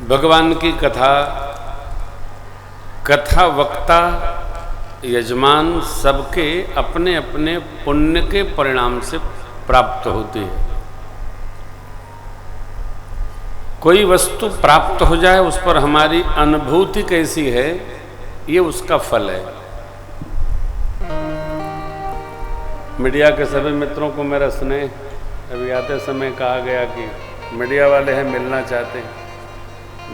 भगवान की कथा, कथा वक्ता यजमान सबके अपने अपने पुण्य के परिणाम से प्राप्त होती है। कोई वस्तु प्राप्त हो जाए, उस पर हमारी अनुभूति कैसी है, ये उसका फल है। मीडिया के सभी मित्रों को मेरा स्नेह। अभी आते समय कहा गया कि मीडिया वाले हैं, मिलना चाहते हैं।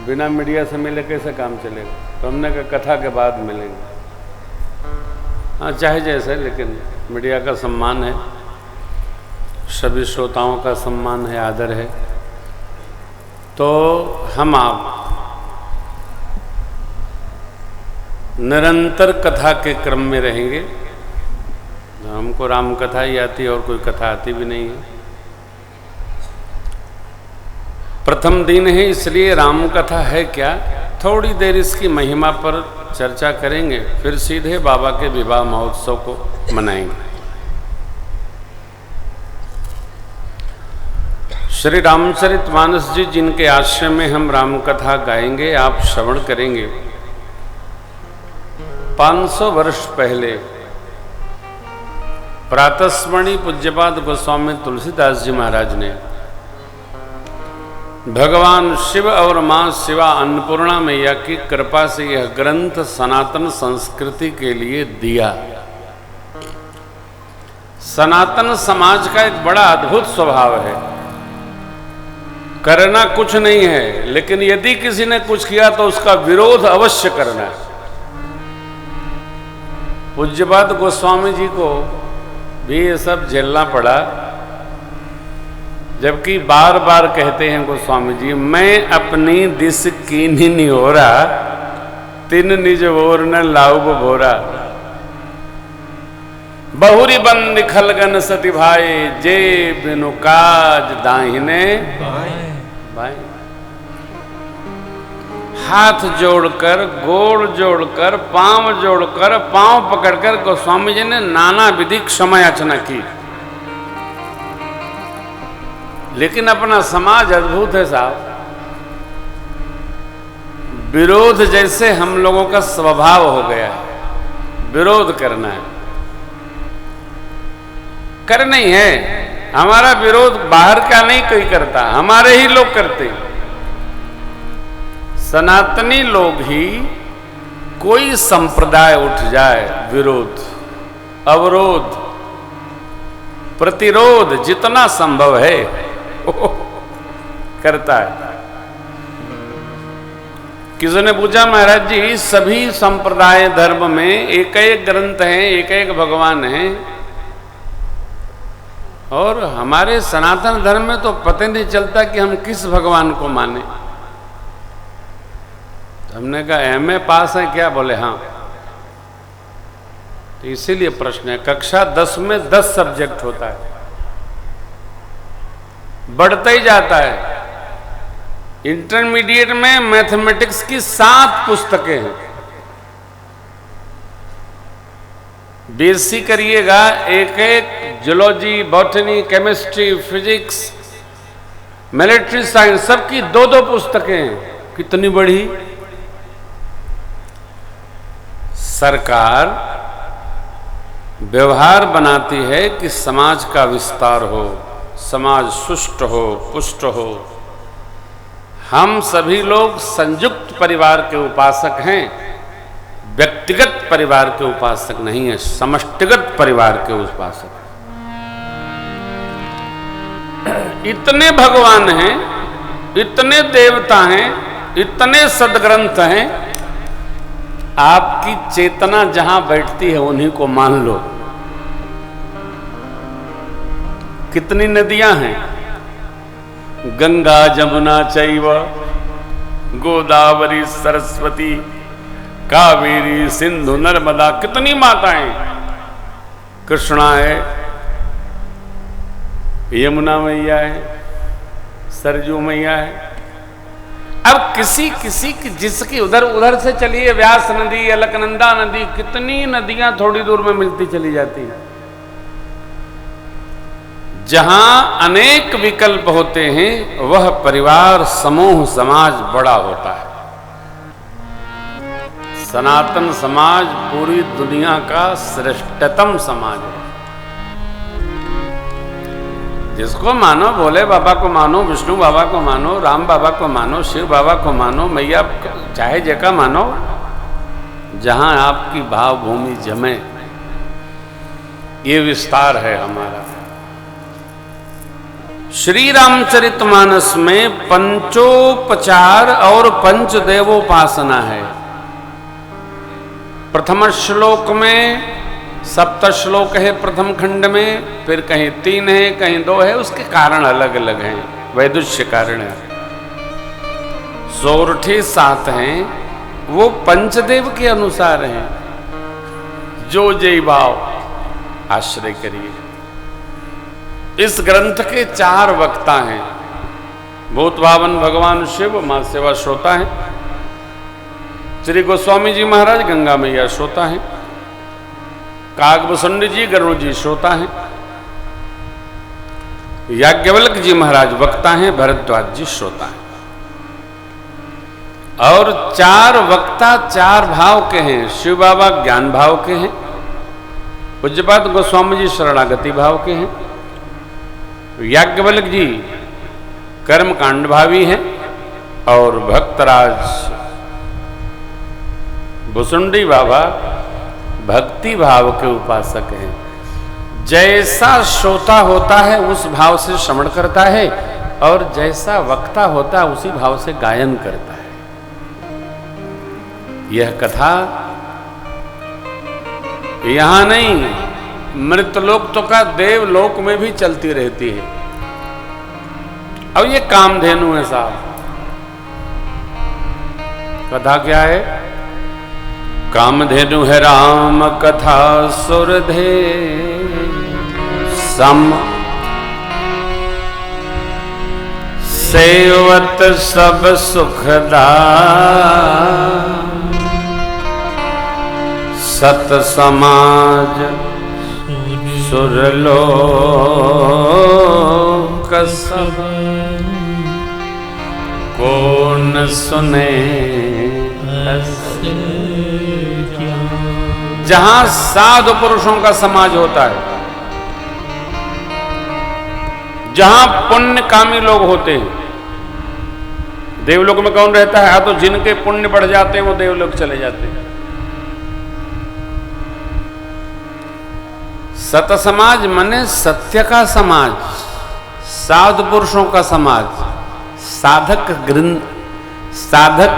बिना मीडिया से मिले कैसे काम चलेगा? तो हमने कहा कथा के बाद मिलेंगे। हाँ, चाहे जैसे, लेकिन मीडिया का सम्मान है, सभी श्रोताओं का सम्मान है, आदर है। तो हम आप निरंतर कथा के क्रम में रहेंगे। हमको राम कथा ही आती है और कोई कथा आती भी नहीं है। प्रथम दिन है, इसलिए राम कथा है क्या, थोड़ी देर इसकी महिमा पर चर्चा करेंगे, फिर सीधे बाबा के विवाह महोत्सव को मनाएंगे। श्री रामचरितमानस जी, जिनके आश्रय में हम राम कथा गाएंगे, आप श्रवण करेंगे। 500 वर्ष पहले प्रातस्मरणीय पूज्यपाद गोस्वामी तुलसीदास जी महाराज ने भगवान शिव और मां शिवा अन्नपूर्णा मैया की कृपा से यह ग्रंथ सनातन संस्कृति के लिए दिया। सनातन समाज का एक बड़ा अद्भुत स्वभाव है, करना कुछ नहीं है, लेकिन यदि किसी ने कुछ किया तो उसका विरोध अवश्य करना है। पूज्यपाद गोस्वामी जी को भी ये सब झेलना पड़ा, जबकि बार बार कहते हैं गोस्वामी जी, मैं अपनी दिस कीन्ही नहीं हो रहा, तिन निज ओर न लाउब भोरा, बहुरी बंद खलगन सती भाई, जे बिनु काज दाहिने भाई। हाथ जोड़कर, गोड़ जोड़कर, पांव जोड़कर, पांव पकड़कर गोस्वामी जी ने नाना विधि क्षमा याचना की। लेकिन अपना समाज अद्भुत है साहब, विरोध जैसे हम लोगों का स्वभाव हो गया है, विरोध करना है। कर नहीं है, हमारा विरोध बाहर का नहीं कोई करता, हमारे ही लोग करते हैं। सनातनी लोग ही, कोई संप्रदाय उठ जाए, विरोध, अवरोध, प्रतिरोध जितना संभव है करता है। किसी ने पूछा, महाराज जी सभी संप्रदाय धर्म में एक एक ग्रंथ हैं, एक एक भगवान हैं, और हमारे सनातन धर्म में तो पता नहीं चलता कि हम किस भगवान को माने। हमने कहा एमए पास है क्या? बोले हाँ। तो इसीलिए प्रश्न है, कक्षा 10 में 10 सब्जेक्ट होता है, बढ़ता ही जाता है। इंटरमीडिएट में मैथमेटिक्स की 7 पुस्तकें हैं। बीएससी करिएगा, एक एक zoology, botany, chemistry, physics, military science, सबकी 2-2 पुस्तकें हैं। कितनी बड़ी सरकार व्यवहार बनाती है कि समाज का विस्तार हो, समाज सुष्ट हो, पुष्ट हो। हम सभी लोग संयुक्त परिवार के उपासक हैं, व्यक्तिगत परिवार के उपासक नहीं है, समष्टिगत परिवार के उपासक। इतने भगवान हैं, इतने देवता हैं, इतने सदग्रंथ हैं, आपकी चेतना जहां बैठती है उन्हीं को मान लो। कितनी नदियां हैं, गंगा जमुना चैव गोदावरी सरस्वती कावेरी सिंधु नर्मदा, कितनी माताएं। कृष्णा है, यमुना मैया है, सरजू मैया है। अब किसी किसी की, जिसकी उधर से चलिए, व्यास नदी, अलकनंदा नदी, कितनी नदियां थोड़ी दूर में मिलती चली जाती हैं। जहां अनेक विकल्प होते हैं वह परिवार समूह समाज बड़ा होता है। सनातन समाज पूरी दुनिया का श्रेष्ठतम समाज है। जिसको मानो, भोले बाबा को मानो, विष्णु बाबा को मानो, राम बाबा को मानो, शिव बाबा को मानो, मैया चाहे जगह मानो, जहां आपकी भाव भूमि जमे, ये विस्तार है हमारा। श्री रामचरितमानस में पंचोपचार और पंचदेवोपासना है। प्रथम श्लोक में 7 श्लोक है प्रथम खंड में, फिर कहीं 3 है, कहीं 2 है, उसके कारण अलग अलग हैं, वैदुष्य कारण है। सोरठी 7 हैं, वो पंचदेव के अनुसार हैं। जो जय भाव आश्रय करिए। इस ग्रंथ के 4 वक्ता हैं। भूत भावन भगवान शिव, मां सेवा श्रोता है। श्री गोस्वामी जी महाराज गंगा मैया श्रोता है। कागभूषण जी गरुड़ जी श्रोता हैं। याज्ञवल्क जी महाराज वक्ता हैं। भरद्वाज जी श्रोता हैं। और 4 वक्ता 4 भाव के हैं। शिव बाबा ज्ञान भाव के हैं। पूज्यपाद गोस्वामी जी शरणागति भाव के हैं। याज्ञवल्क जी कर्मकांड भावी हैं। और भक्तराज भुसुंडी बाबा भक्ति भाव के उपासक हैं। जैसा श्रोता होता है उस भाव से श्रवण करता है, और जैसा वक्ता होता है उसी भाव से गायन करता है। यह कथा यहां नहीं, मृतलोक तो का देवलोक में भी चलती रहती है। अब ये कामधेनु है साहब। कथा क्या है? कामधेनु है राम कथा सुरधे सम, सेवत सब सुखदा, सत समाज सुरलोक सब, कौन सुने। जहां साधु पुरुषों का समाज होता है, जहां पुण्यकामी लोग होते हैं। देवलोक में कौन रहता है? तो जिनके पुण्य बढ़ जाते हैं वो देवलोक चले जाते हैं। सत समाज माने सत्य का समाज, साधु पुरुषों का समाज, साधक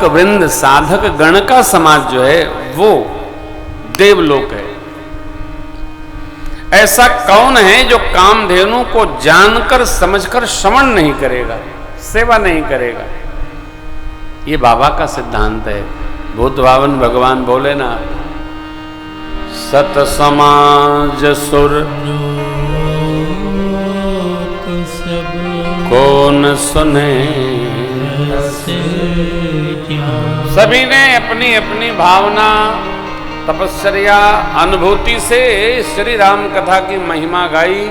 वृंद, साधक गण का समाज जो है वो देवलोक है। ऐसा कौन है जो कामधेनु को जानकर समझकर श्रवण नहीं करेगा, सेवा नहीं करेगा? ये बाबा का सिद्धांत है। भूत भावन भगवान बोले ना, सत समाज सुर कौन सुने। सभी ने अपनी अपनी भावना, तपस्या, अनुभूति से श्री राम कथा की महिमा गाई।